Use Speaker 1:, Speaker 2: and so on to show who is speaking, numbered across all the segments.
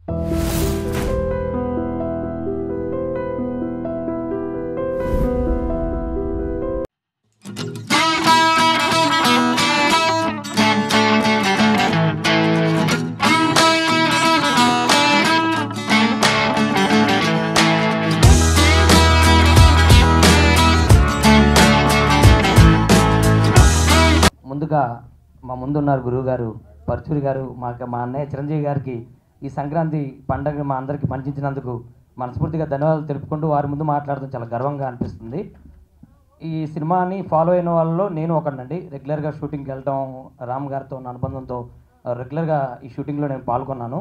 Speaker 1: ముందుగా మా ముందున్నారు గురువు గారు పరచూరి గారు, మా అన్నయ్య చిరంజీవి గారికి ఈ సంక్రాంతి పండుగ మా అందరికీ పంచించినందుకు మనస్ఫూర్తిగా ధన్యవాదాలు తెలుపుకుంటూ వారి ముందు మాట్లాడడం చాలా గర్వంగా అనిపిస్తుంది. ఈ సినిమాని ఫాలో అయిన వాళ్ళలో నేను ఒకనండి. రెగ్యులర్గా షూటింగ్కి వెళ్ళడం, రామ్ గారితో ఉన్న అనుబంధంతో రెగ్యులర్గా ఈ షూటింగ్లో నేను పాల్గొన్నాను.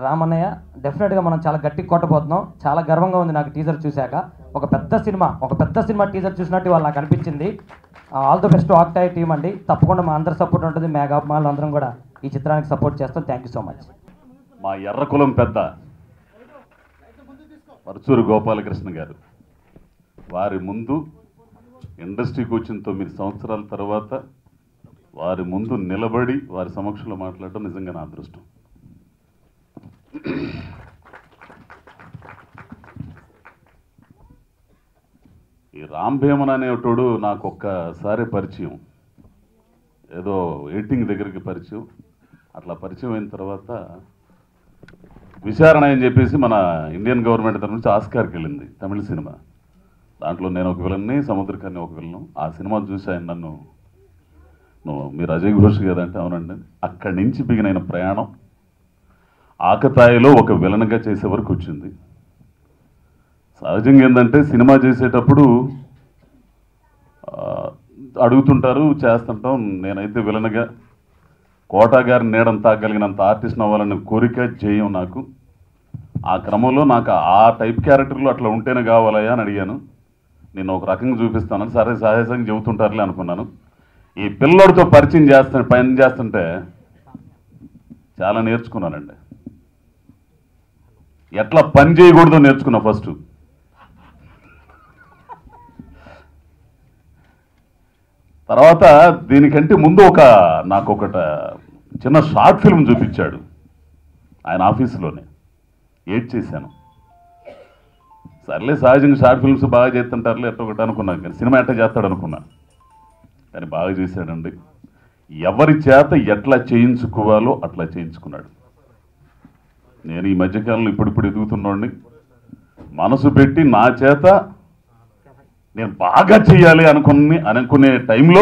Speaker 1: రామ్ అన్నయ్య డెఫినెట్గా మనం చాలా గట్టిగా కొట్టబోతున్నాం. చాలా గర్వంగా ఉంది నాకు టీజర్ చూశాక. ఒక పెద్ద సినిమా టీజర్ చూసినట్టు వాళ్ళు నాకు అనిపించింది. ఆల్ ద బెస్ట్ ఆక్టాయ్ టీమ్ అండి. తప్పకుండా మా అందరి సపోర్ట్ ఉంటుంది. మెగా అభిమానులు అందరం కూడా ఈ చిత్రానికి సపోర్ట్ చేస్తాం. Thank you so much.
Speaker 2: మా ఎర్రకులం పెద్ద పరచూరు గోపాలకృష్ణ గారు, వారి ముందు ఇండస్ట్రీకి వచ్చిన 9 సంవత్సరాల తర్వాత వారి ముందు నిలబడి వారి సమక్షంలో మాట్లాడటం నిజంగా నా అదృష్టం. ఈ రామ్ భీమన్ అనేటోడు నాకు ఒక్కసారి పరిచయం, ఏదో ఎడిటింగ్ దగ్గరికి పరిచయం. అట్లా పరిచయం అయిన తర్వాత విచారణ అని చెప్పేసి మన ఇండియన్ గవర్నమెంట్ తరఫు నుంచి ఆస్కార్కి వెళ్ళింది తమిళ సినిమా. దాంట్లో నేను ఒక విలన్ని, సముద్రకర్ణి ఒక విలను. ఆ సినిమా చూసి ఆయన నన్ను, మీరు అజయ్ ఘోష్ కదంటే అవునండి. అక్కడి నుంచి బిగినైన ప్రయాణం ఆకతాయిలో ఒక విలన్గా చేసే వరకు వచ్చింది. సహజంగా ఏంటంటే సినిమా చేసేటప్పుడు అడుగుతుంటారు, చేస్తుంటాం. నేనైతే విలన్గా కోటా గారి నీడని తాగలిగినంత ఆర్టిస్ట్ అవ్వాలని కోరిక, జయం నాకు. ఆ క్రమంలో నాకు ఆ టైప్ క్యారెక్టర్లు అట్లా ఉంటేనే కావాలయ్యా అని అడిగాను. నేను ఒక రకంగా చూపిస్తానని సరే సహజంగా చెబుతుంటారులే అనుకున్నాను. ఈ పిల్లోడితో పని చేస్తుంటే చాలా నేర్చుకున్నానండి. ఎట్లా పని చేయకూడదో నేర్చుకున్నా ఫస్ట్. తర్వాత దీనికంటే ముందు నాకు ఒకట చిన్న షార్ట్ ఫిల్మ్ చూపించాడు ఆయన ఆఫీసులోనే. ఏడ్ చేశాను. సర్లే సహజంగా షార్ట్ ఫిల్మ్స్ బాగా చేస్తుంటారులే ఎట్ట ఒకటి అనుకున్నాను, కానీ సినిమా ఎట్ట చేస్తాడు అనుకున్నా. కానీ బాగా చేశాడండి. ఎవరి చేత ఎట్లా చేయించుకోవాలో అట్లా చేయించుకున్నాడు. నేను ఈ మధ్యకాలంలో ఇప్పుడు ఎదుగుతున్నాడిని. మనసు పెట్టి నా చేత నేను బాగా చేయాలి అనుకునే టైంలో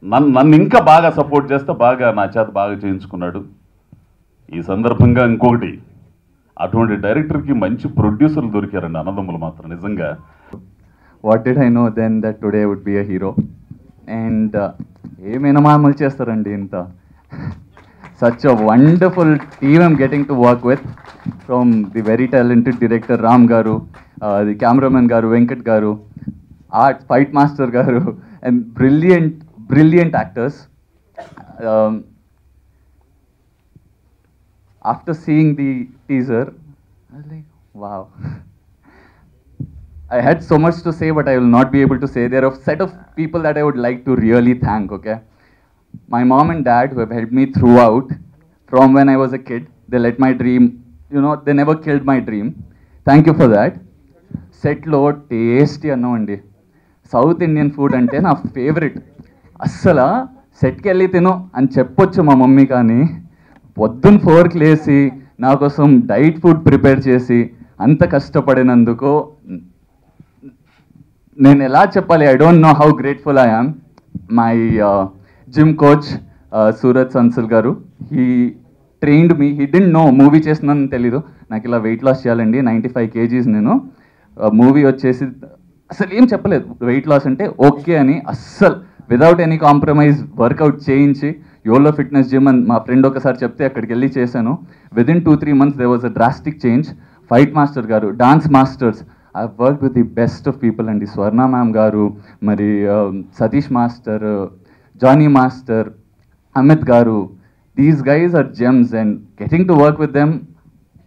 Speaker 2: నన్ను ఇంకా బాగా సపోర్ట్ చేస్తే నా చేత బాగా చేయించుకున్నాడు. ఈ సందర్భంగా ఇంకొకటి, అటువంటి డైరెక్టర్కి మంచి ప్రొడ్యూసర్లు దొరికారండి అన్నదమ్ములు మాత్రం నిజంగా.
Speaker 3: What did I know then that today I would be a hero? And ఏమైనా మామూలు చేస్తారండి ఇంత. Such a wonderful team I'm getting to work with, from the very talented director Ram Garu, the cameraman Garu, Venkat Garu, art fight master Garu, and brilliant actors. After seeing the teaser, I was like, wow. I had so much to say, but I will not be able to say. There are a set of people that I would like to really thank, okay? My mom and dad, who have helped me throughout, from when I was a kid. They let my dream, they never killed my dream. Thank you for that. Set lo tasty annam andi. South Indian food ante na favorite. Assala set ki elli tino ani cheppochu ma mummy kaani poddun 4 ki lesi na kosam diet food prepare chesi anta kashtapadinanduko నేను ఎలా చెప్పాలి, I don't know how grateful I am. My gym coach, Suraj Sansal garu, he trained me. He didn't know movie చేస్తున్నానని తెలీదు. నాకు ఇలా weight loss చేయాలండి, 95 kgs నేను. Movie వచ్చేసి అసలు ఏం చెప్పలేదు. వెయిట్ లాస్ అంటే ఓకే అని అస్సలు వితౌట్ ఎనీ కాంప్రమైజ్ వర్కౌట్ చేయించి యోలో ఫిట్నెస్ జిమ్ అని మా ఫ్రెండ్ ఒకసారి చెప్తే అక్కడికి వెళ్ళి చేశాను. Within 2-3 months there was a drastic change. Fight master గారు, dance masters, I've worked with the best of people and the Swarna ma'am garu, mari Satish master, Johnny master, Amit garu. These guys are gems and getting to work with them,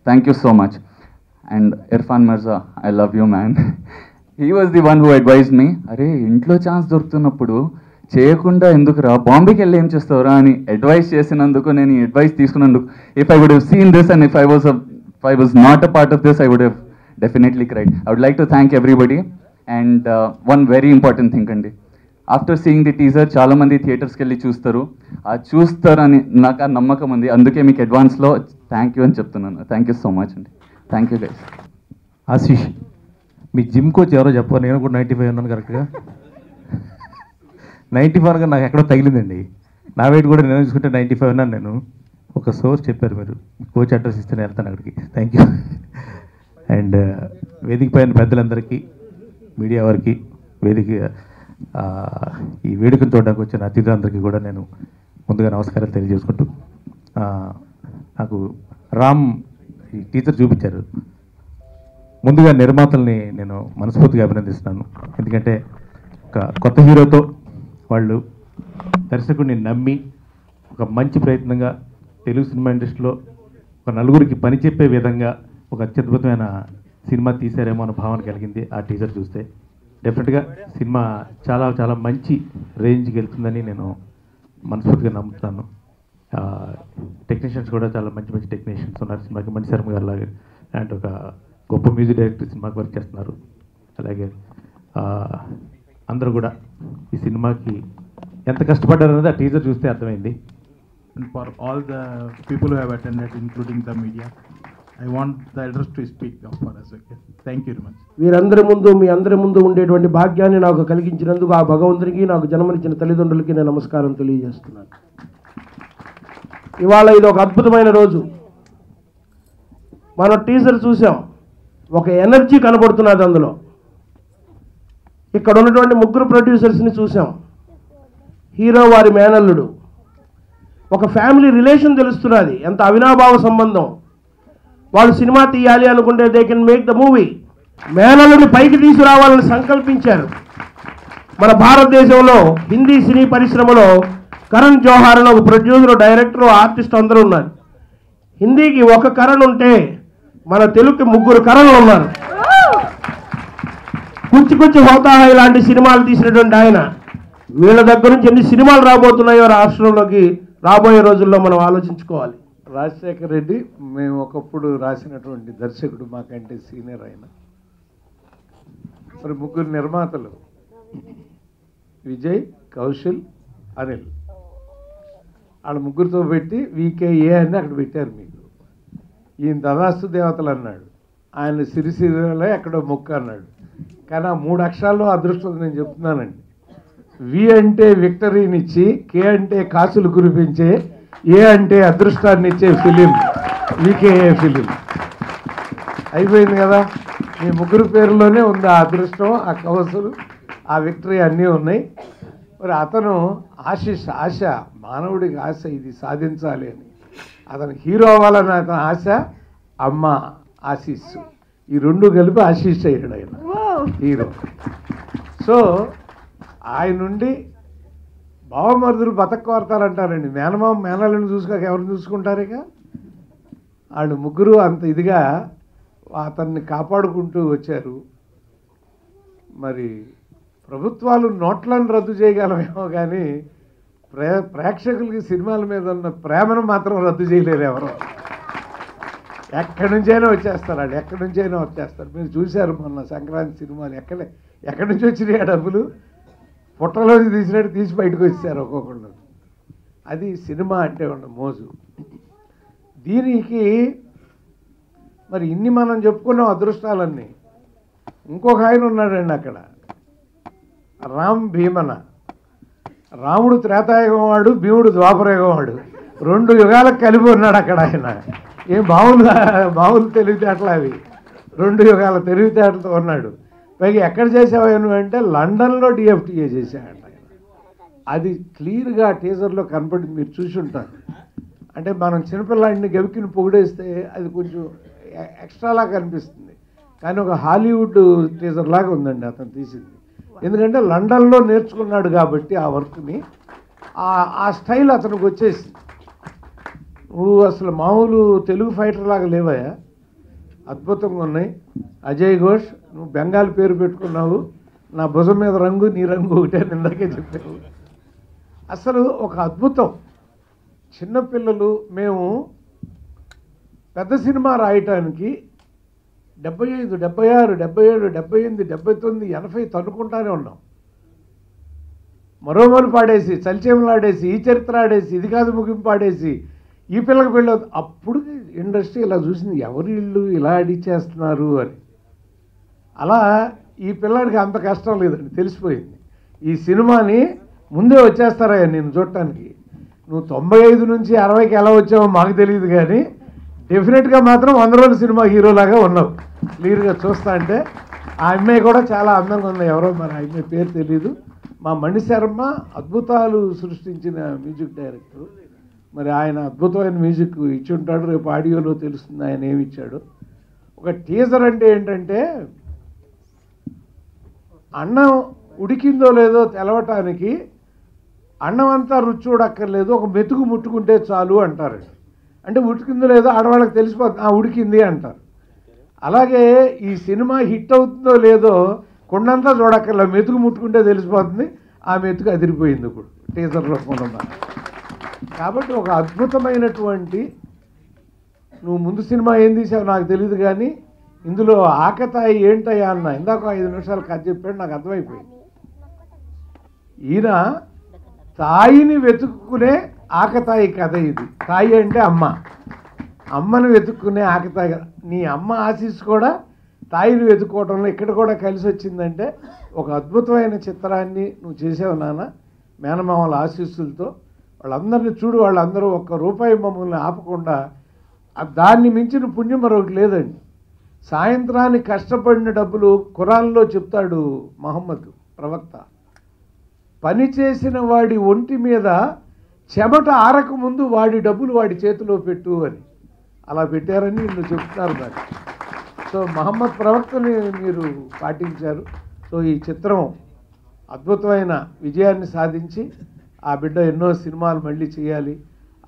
Speaker 3: thank you so much. And Irfan Mirza, I love you man. He was the one who advised me, are intlo chance dortunnappudu చేయకుండా ఎందుకురా, బాంబేకి వెళ్ళి ఏం చేస్తావురా అని advice చేసినందుకు, నేను ఈ advice తీసుకున్నందుకు, if I would have seen this and if I was not a part of this, I would have definitely cried. I would like to thank everybody. And one very important thing అండి, after seeing the teaser చాలామంది థియేటర్స్కి వెళ్ళి చూస్తారని నాకు ఆ నమ్మకం ఉంది. అందుకే మీకు అడ్వాన్స్లో థ్యాంక్ యూ అని చెప్తున్నాను. థ్యాంక్ యూ సో మచ్ అండి. Thank you guys.
Speaker 4: Ashish, me gym coach ఎవరో చెప్పారు, నేను కూడా 95 ఉన్నాను కరెక్ట్గా. 94గా నాకు ఎక్కడో తగిలిందండి. నా వెయిట్ కూడా నేను చూసుకుంటే 95 ఉన్నాను నేను. ఒక సోర్స్ చెప్పారు, మీరు కోచ్ అడ్రస్ ఇస్తే నేను వెళ్తాను అక్కడికి. Thank you. అండ్ వేదిక పైన పెద్దలందరికీ, మీడియా వారికి, ఈ వేడుకను చూడడానికి వచ్చిన అతిథులందరికీ కూడా నేను ముందుగా నమస్కారాలు తెలియజేసుకుంటూ, నాకు రామ్ ఈ టీచర్ చూపించారు. ముందుగా నిర్మాతల్ని నేను మనస్ఫూర్తిగా అభినందిస్తున్నాను. ఎందుకంటే ఒక కొత్త హీరోతో వాళ్ళు దర్శకుడిని నమ్మి ఒక మంచి ప్రయత్నంగా తెలుగు సినిమా ఇండస్ట్రీలో ఒక నలుగురికి పని చెప్పే విధంగా ఒక అత్యద్భుతమైన సినిమా తీశారేమో అన్న భావన కలిగింది ఆ టీజర్ చూస్తే. డెఫినెట్గా సినిమా చాలా చాలా మంచి రేంజ్కి వెళ్తుందని నేను మనస్ఫూర్తిగా నమ్ముతున్నాను. టెక్నీషియన్స్ కూడా చాలా మంచి మంచి టెక్నీషియన్స్ ఉన్నారు సినిమాకి. మణి శర్మ గారు లాగా అండ్ ఒక గొప్ప మ్యూజిక్ డైరెక్టర్ సినిమాకి వర్క్ చేస్తున్నారు. అలాగే అందరూ కూడా ఈ సినిమాకి ఎంత కష్టపడ్డారు అనేది ఆ టీజర్ చూస్తే అర్థమైంది.
Speaker 5: And for all the people who have attended, including the media, I want the address to speak up for us. Okay, thank you very much.
Speaker 6: వీరందరి ముందు, మీ అందరి ముందు ఉండేటువంటి భాగ్యాన్ని నాకు కలిగించినందుకు ఆ భగవంతునికి, నాకు జన్మనిచ్చిన తల్లిదండ్రులకి నేను నమస్కారం తెలియజేస్తున్నాను. ఇవాళ ఇది ఒక అద్భుతమైన రోజు. మనం టీజర్ చూసాం, ఒక ఎనర్జీ కనబడుతున్నది అందులో. ఇక్కడ ఉన్నటువంటి ముగ్గురు ప్రొడ్యూసర్స్ని చూసాం. హీరో వారి మేనల్లుడు, ఒక ఫ్యామిలీ రిలేషన్ తెలుస్తున్నది, ఎంత అవినాభావ సంబంధం. వాళ్ళు సినిమా తీయాలి అనుకుంటే they can make the movie. మేనల్లుడిని పైకి తీసుకురావాలని సంకల్పించారు. మన భారతదేశంలో హిందీ సినీ పరిశ్రమలో కరణ్ జోహార్ అని ఒక ప్రొడ్యూసర్, డైరెక్టర్, ఆర్టిస్ట్ అందరూ ఉన్నారు. హిందీకి ఒక కరణ్ ఉంటే మన తెలుగుకి ముగ్గురు కరణ్లు ఉన్నారు. కుచ్చి కుచ్చి హోతాహా ఇలాంటి సినిమాలు తీసినటువంటి ఆయన. వీళ్ళ దగ్గర నుంచి ఎన్ని సినిమాలు రాబోతున్నాయో రాష్ట్రంలోకి రాబోయే రోజుల్లో మనం ఆలోచించుకోవాలి.
Speaker 7: రాజశేఖర్ రెడ్డి మేము ఒకప్పుడు రాసినటువంటి దర్శకుడు, మాకంటే సీనియర్ ఆయన. మరి ముగ్గురు నిర్మాతలు విజయ్, కౌశల్, అనిల్, వాళ్ళ ముగ్గురితో పెట్టి వీకేఏ అని అక్కడ పెట్టారు. మీకు ఈయన తదాస్తు దేవతలు అన్నాడు, ఆయన సిరిసిరిలో ఎక్కడో మొక్క అన్నాడు. కానీ ఆ 3 అక్షరాల్లో అదృష్టం నేను చెప్తున్నానండి. వి అంటే విక్టరీనిచ్చి, కే అంటే కాసులు కురిపించే, ఏ అంటే అదృష్టాన్ని ఇచ్చే ఫిలిం వీకేఏ ఫిలిం. అయిపోయింది కదా. మీ ముగ్గురు పేరులోనే ఉంది ఆ అదృష్టం, ఆ కవసులు, ఆ విక్టరీ అన్నీ ఉన్నాయి. మరి అతను ఆశ, మానవుడికి ఆశ ఇది సాధించాలి అని. అతను హీరో అవ్వాలని అతని ఆశ, అమ్మ ఆశీస్సు, ఈ రెండు కలిపి ఆశీస్ అయ్యాడు ఆయన హీరో. సో ఆయన నుండి బావమరుదులు బతకవారతారంటారండి. మేనమామ మేనల్ని చూసుకోక ఎవరిని చూసుకుంటారు? ఇక వాళ్ళు ముగ్గురు అంత ఇదిగా అతన్ని కాపాడుకుంటూ వచ్చారు. మరి ప్రభుత్వాలు నోట్లను రద్దు చేయగలమేమో కానీ ప్రేక్షకులకి సినిమాల మీద ఉన్న ప్రేమను మాత్రం రద్దు చేయలేరు ఎవరు. ఎక్కడి నుంచైనా వచ్చేస్తారు వాళ్ళు, ఎక్కడి నుంచైనా వచ్చేస్తారు. మీరు చూశారు మొన్న సంక్రాంతి సినిమాలు ఎక్కడి నుంచి వచ్చినాయి ఆ డబ్బులు, పుట్టలోంచి తీసినట్టు తీసి బయటకు వచ్చారు ఒక్కొక్కళ్ళు. అది సినిమా అంటే ఉన్న మోజు. దీనికి మరి ఇన్ని మనం చెప్పుకున్నాం అదృష్టాలన్నీ. ఇంకొక ఆయన ఉన్నాడండి అక్కడ, రామ్ భీమన. రాముడు త్రేతాయుగం వాడు, భీముడు ద్వాపరయుగం వాడు, 2 యుగాలకు కలిపి ఉన్నాడు అక్కడ ఆయన. ఏం మామూలు తెలివితేటలు అవి, 2 యుగాల తెలివితేటలతో ఉన్నాడు. పైగా ఎక్కడ చేసావు అంటే లండన్లో డిఎఫ్టీఏ చేశాడంట ఆయన. అది క్లియర్గా టీజర్లో కనపడింది, మీరు చూసి ఉంటారు. అంటే మనం చిన్నపిల్లాడిని గవికిని పొగిడేస్తే అది కొంచెం ఎక్స్ట్రాలా కనిపిస్తుంది, కానీ ఒక హాలీవుడ్ టీజర్ లాగా ఉందండి అతను తీసింది. ఎందుకంటే లండన్లో నేర్చుకున్నాడు కాబట్టి ఆ వర్క్ని, ఆ స్టైల్ అతనికి వచ్చేసింది. నువ్వు అసలు మామూలు తెలుగు ఫైటర్ లాగా లేవయా, అద్భుతంగా ఉన్నాయి. అజయ్ ఘోష్, నువ్వు బెంగాల్ పేరు పెట్టుకున్నావు, నా భుజం మీద రంగు నీ రంగు ఒకటే ఇందాకే చెప్పావు. అసలు ఒక అద్భుతం. చిన్నపిల్లలు మేము పెద్ద సినిమా రాయటానికి 75, 76, 77, 78, 79, 80 తన్నుకుంటానే ఉన్నాం. మరోమరు పాడేసి, చలిచేమలు ఆడేసి, ఈ చరిత్ర ఆడేసి, ఇది కాదు ముగింపు ఆడేసి, ఈ పిల్లకి పెళ్ళి అప్పుడు ఇండస్ట్రీ ఇలా చూసింది, ఎవరి ఇల్లు ఇలా అడిచేస్తున్నారు అని. అలా ఈ పిల్లాడికి అంత కష్టం లేదండి, తెలిసిపోయింది. ఈ సినిమాని ముందే వచ్చేస్తారా నేను చూడటానికి, నువ్వు 95 నుంచి 60కి ఎలా వచ్చావో మాకు తెలియదు, కానీ డెఫినెట్గా మాత్రం 100 రోజుల సినిమా హీరోలాగా ఉన్నావు. క్లియర్గా చూస్తా అంటే ఆ అమ్మాయి కూడా చాలా అందంగా ఉంది. ఎవరో మరి ఆ అమ్మాయి పేరు తెలీదు. మా మణిశర్మ అద్భుతాలు సృష్టించిన మ్యూజిక్ డైరెక్టర్. మరి ఆయన అద్భుతమైన మ్యూజిక్ ఇచ్చి ఉంటాడు. రేపు ఆడియోలో తెలుస్తుంది ఆయన ఏమి ఇచ్చాడు. ఒక టీజర్ అంటే ఏంటంటే, అన్నం ఉడికిందో లేదో తెలవటానికి అన్నం అంతా రుచి చూడక్కర్లేదు, ఒక మెతుకు ముట్టుకుంటే చాలు అంటారు. అంటే ఉడికిందో లేదో ఆడవాళ్ళకి తెలిసిపోతుంది, ఉడికింది అంటారు. అలాగే ఈ సినిమా హిట్ అవుతుందో లేదో కొండంతా చూడక్కర్లే, మెతుకు ముట్టుకుంటే తెలిసిపోతుంది, ఆ మెతుకు అదిరిపోయింది ఇప్పుడు టీజర్ రూపంలో. కాబట్టి ఒక అద్భుతమైనటువంటి, నువ్వు ముందు సినిమా ఏం తీసావు నాకు తెలియదు, కానీ ఇందులో ఆకతాయి ఏంటయ్యా అన్న ఇందాక 5 నిమిషాలు కథ చెప్పాడు, నాకు అర్థమైపోయింది. ఈయన తాయిని వెతుక్కునే ఆకతాయి కథ ఇది. తాయి అంటే అమ్మ, అమ్మను వెతుక్కునే ఆకతాయి కథ. నీ అమ్మ ఆశీస్ కూడా తాయిని వెతుక్కోవడంలో ఇక్కడ కూడా కలిసి వచ్చిందంటే ఒక అద్భుతమైన చిత్రాన్ని నువ్వు చేసావు నాన్న, మేనమామల ఆశీస్సులతో. వాళ్ళందరినీ చూడు, వాళ్ళందరూ ₹1 మమ్మల్ని ఆపకుండా, దాన్ని మించిన పుణ్యం మరొకటి లేదండి. సాయంత్రానికి కష్టపడిన డబ్బులు ఖురాన్లో చెప్తాడు మహమ్మద్ ప్రవక్త, పని చేసిన వాడి ఒంటి మీద చెమట ఆరక ముందు వాడి డబ్బులు వాడి చేతిలో పెట్టు అని. అలా పెట్టారని వీళ్ళు చెప్తున్నారు నాకు. సో మహమ్మద్ ప్రవక్తని మీరు పాటించారు. సో ఈ చిత్రం అద్భుతమైన విజయాన్ని సాధించి ఆ బిడ్డ ఎన్నో సినిమాలు మళ్ళీ చేయాలి,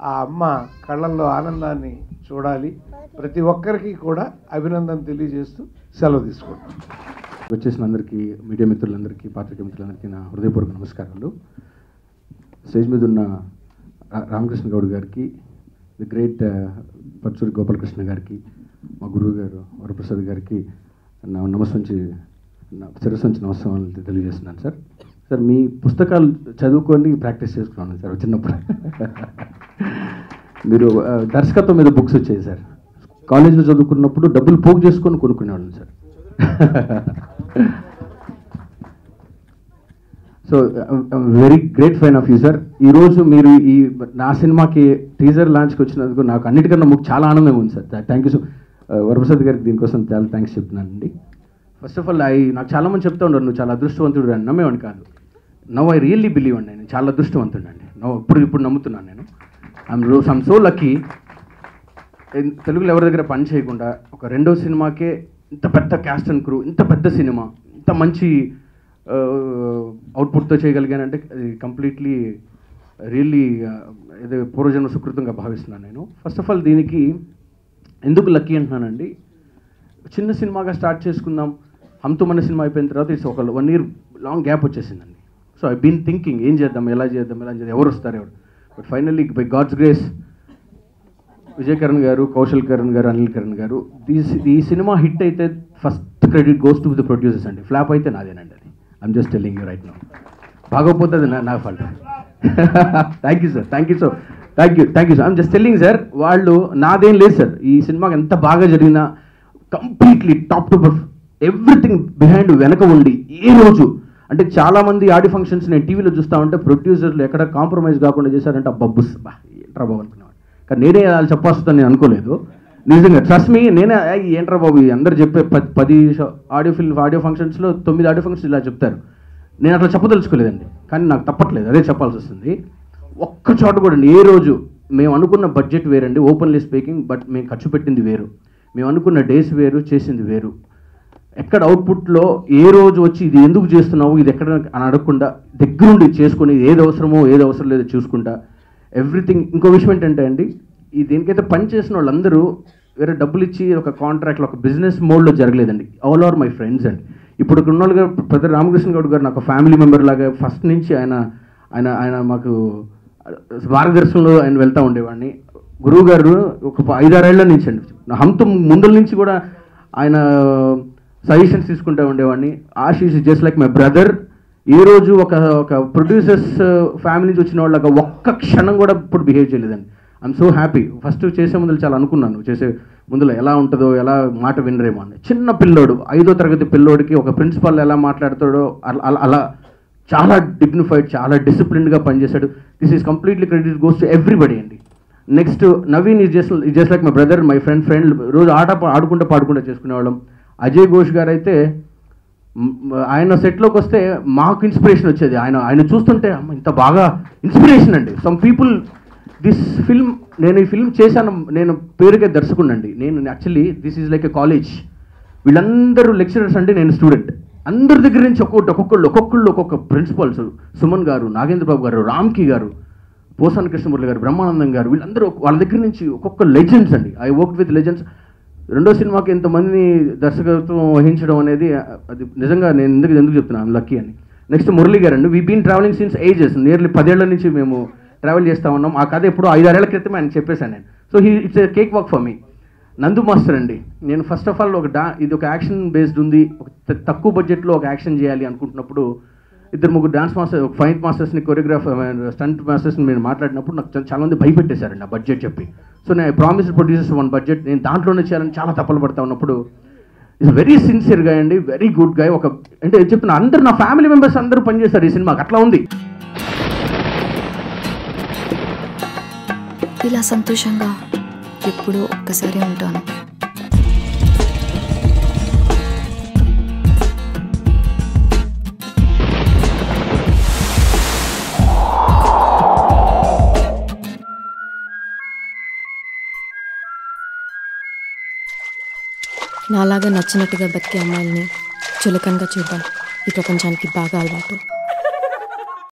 Speaker 7: ఆ అమ్మ కళ్ళల్లో ఆనందాన్ని చూడాలి. ప్రతి ఒక్కరికి కూడా అభినందన తెలియజేస్తూ సెలవు తీసుకుంటాం.
Speaker 8: వచ్చేసిన అందరికీ, మీడియా మిత్రులందరికీ, పాత్రికేయ మిత్రులందరికీ నా హృదయపూర్వక నమస్కారాలు. స్టేజ్ మీద ఉన్న రామకృష్ణ గౌడ్ గారికి, ది గ్రేట్ పర్చూరి గోపాలకృష్ణ గారికి, మా గురువు గారు వరప్రసాద్ గారికి నా శిరస్సు నుంచి నమస్కారాలు తెలియజేస్తున్నాను సార్. సార్ మీ పుస్తకాలు చదువుకొని ప్రాక్టీస్ చేసుకున్నాను సార్ చిన్నప్పుడు. మీరు దర్శకత్వం మీద బుక్స్ వచ్చాయి సార్. కాలేజీలో చదువుకున్నప్పుడు డబ్బులు పోగు చేసుకొని కొనుక్కునేవాళ్ళం sir. So very great fan of you sir. ఈరోజు మీరు ఈ నా సినిమాకి టీజర్ లాంచ్కి వచ్చినందుకు నాకు అన్నిటికన్నా చాలా ఆనందంగా ఉంది sir. Thank you so. Varaprasad గారికి దీనికోసం చాలా థ్యాంక్స్ చెప్తున్నానండి. ఫస్ట్ ఆఫ్ ఆల్ నాకు చాలామంది చెప్తా ఉన్నారు నువ్వు చాలా అదృష్టవంతుడు అని. నమ్మేవాడిని కాదు. నవ్ ఐ రియల్లీ బిలీవ్ అండి, నేను చాలా అదృష్టవంతుడు అండి. ఇప్పుడు నమ్ముతున్నాను నేను. I'm so lucky. తెలుగులో ఎవరి దగ్గర పని చేయకుండా ఒక రెండో సినిమాకే ఇంత పెద్ద క్యాస్ట్ అండ్ క్రూ, ఇంత పెద్ద సినిమా, ఇంత మంచి అవుట్పుట్తో చేయగలిగానంటే అది కంప్లీట్లీ రియల్లీ ఏదో పూర్వజన్మ సుకృతంగా భావిస్తున్నాను నేను. ఫస్ట్ ఆఫ్ ఆల్ దీనికి ఎందుకు లక్కీ అంటున్నానండి, చిన్న సినిమాగా స్టార్ట్ చేసుకుందాం, హమ్తో మన సినిమా అయిపోయిన తర్వాత ఇట్స్ ఒక 1 year లాంగ్ గ్యాప్ వచ్చేసిందండి. సో ఐ బీన్ థింకింగ్ ఏం చేద్దాం, ఎలా చేద్దాం, ఎవరు వస్తారు ఎవరు. But finally by God's grace Vijay Karan గారు, కౌశల్ కరణ్ గారు, అనిల్ కరణ్ గారు, ఈ సినిమా హిట్ అయితే first credit goes to the producers అండి. ఫ్లాప్ అయితే నాదేనండి అది. I'm just telling you right now. బాగోపోతే అది నా fault. Thank you sir, thank you sir. I'm just telling sir. వాళ్ళు నాదేం లేదు సార్. ఈ సినిమాకి ఎంత బాగా జరిగినా completely top to everything behind వెనక ఉండి ఏ రోజు అంటే చాలామంది ఆడియో ఫంక్షన్స్ నేను టీవీలో చూస్తూ ఉంటే ప్రొడ్యూసర్లు ఎక్కడ కాంప్రమైజ్ కాకుండా చేశారంటే బబ్బుస్ ఏంట్రా బాబు అనుకున్నాను. కానీ నేనే వాళ్ళు చెప్పొస్తుందని నేను అనుకోలేదు నిజంగా. ట్రస్ట్ మీ, నేనే ఏంట్రా బాబు అందరు చెప్పే 10 ఆడియో ఫంక్షన్స్లో 9 ఆడియో ఫంక్షన్స్ ఇలా చెప్తారు. నేను అట్లా చెప్పదలుచుకోలేదండి, కానీ నాకు తప్పట్లేదు, అదే చెప్పాల్సి వస్తుంది. ఒక్క చోట కూడా అండి ఏ రోజు మేము అనుకున్న బడ్జెట్ వేరండి, ఓపెన్లీ స్పీకింగ్. బట్ మేము ఖర్చు పెట్టింది వేరు, మేము అనుకున్న డేస్ వేరు, చేసింది వేరు. ఎక్కడ అవుట్పుట్లో ఏ రోజు వచ్చి ఇది ఎందుకు చేస్తున్నావు, ఇది ఎక్కడ అని అడగకుండా దగ్గరుండి చేసుకొని ఏది అవసరమో ఏది అవసరం లేదో చూసుకుంటా ఎవ్రీథింగ్. ఇంకో విషయం ఏంటంటే అండి, ఈ దేనికైతే పని చేసిన వాళ్ళందరూ వేరే డబ్బులు ఇచ్చి ఒక కాంట్రాక్ట్లో ఒక బిజినెస్ మోడ్లో జరగలేదండి. ఆల్ ఆర్ మై ఫ్రెండ్స్ అండి. ఇప్పుడు ఉన్న వాళ్ళు గారు, పెద్ద రామకృష్ణ గౌడ్ గారు నాకు ఫ్యామిలీ మెంబర్ లాగా ఫస్ట్ నుంచి ఆయన మాకు మార్గదర్శనంలో ఆయన వెళ్తూ ఉండేవాడిని. గురువు గారు ఒక 5-6 ఏళ్ల నుంచి అండి, హంతో ముందుల నుంచి కూడా ఆయన సజెషన్స్ తీసుకుంటూ ఉండేవాడిని. Ashish just like my brother. ఏ రోజు ఒక ప్రొడ్యూసర్స్ ఫ్యామిలీ నుంచి వచ్చిన వాళ్ళగా ఒక్క క్షణం కూడా ఇప్పుడు బిహేవ్ చేయలేదండి. I'm so happy. ఫస్ట్ చేసే ముందు చాలా అనుకున్నాను, చేసే ముందులో ఎలా ఉంటుందో, ఎలా మాట వినరేమో అని. చిన్న పిల్లోడు, 5వ తరగతి పిల్లోడికి ఒక ప్రిన్సిపాల్ ఎలా మాట్లాడతాడో అలా చాలా డిగ్నిఫైడ్, చాలా డిసిప్లిన్డ్గా పనిచేశాడు. This is completely credit goes to everybody అండి. Next Naveen is just like my brother, my friend. రోజు ఆడుకుంటూ పాడుకుంటూ చేసుకునేవాళ్ళం. అజయ్ ఘోష్ గారు అయితే ఆయన సెట్లోకి వస్తే మాకు ఇన్స్పిరేషన్ వచ్చేది. ఆయన చూస్తుంటే ఇంత బాగా ఇన్స్పిరేషన్ అండి. సమ్ పీపుల్ దిస్ ఫిల్మ్, నేను ఈ ఫిల్మ్ చేశాను, నేను పేరుకే దర్శకుడినండి. నేను actually this is like a college. వీళ్ళందరూ లెక్చరర్స్ అంటే నేను స్టూడెంట్. అందరి దగ్గర నుంచి ఒక్కొక్కళ్ళు ఒక్కొక్క ప్రిన్సిపల్స్, సుమన్ గారు, నాగేంద్ర బాబు గారు, రామ్కి గారు, పోసాని కృష్ణమూర్తి గారు, బ్రహ్మానందం గారు, వీళ్ళందరూ వాళ్ళ దగ్గర నుంచి ఒక్కొక్క లెజెండ్స్ అండి. I work with legends. రెండో సినిమాకి ఎంతమందిని దర్శకత్వం వహించడం అనేది అది నిజంగా నేను ఎందుకు చెప్తున్నాను లక్కీ అని. నెక్స్ట్ మురళి గారు అండి. We been travelling since ages, nearly 10 ఏళ్ల నుంచి మేము ట్రావెల్ చేస్తూ ఉన్నాం. ఆ కథ ఎప్పుడు 5-6 ఏళ్ల క్రితమే ఆయన చెప్పేశాను నేను. So it's a cake walk for me. నందు మాస్టర్ అండి. నేను ఫస్ట్ ఆఫ్ ఆల్ ఇది ఒక యాక్షన్ బేస్డ్ ఉంది, ఒక తక్కువ బడ్జెట్లో ఒక యాక్షన్ చేయాలి అనుకుంటున్నప్పుడు 2-3 డాన్స్ మాస్టర్, ఫైట్ మాస్టర్స్ని, కొరియోగ్రాఫర్, స్టంట్ మాస్టర్స్ని మీరు మాట్లాడినప్పుడు నాకు చాలా మంది భయపెట్టేశారండి ఆ బడ్జెట్ చెప్పి. సో నేను ప్రామిస్డ్ ప్రొడ్యూసర్స్ 1 బడ్జెట్, నేను దాంట్లోనే చేయాలని చాలా తప్పలు పడతా ఉన్నప్పుడు ఇట్స్ వెరీ సిన్సియర్ గా అండి, వెరీ గుడ్ గా. అంటే చెప్తున్నా, అందరు నా ఫ్యామిలీ మెంబర్స్ అందరూ పనిచేస్తారు ఈ సినిమాకి, అట్లా ఉంది.
Speaker 9: ఇలా సంతోషంగా ఎప్పుడూ ఒక్కసారి ఉంటాను. నాలాగా నచ్చినట్టుగా బతికే అమ్మాయిల్ని చులకనగా చూడడం ఈ ప్రపంచానికి బాగా అలవాటు.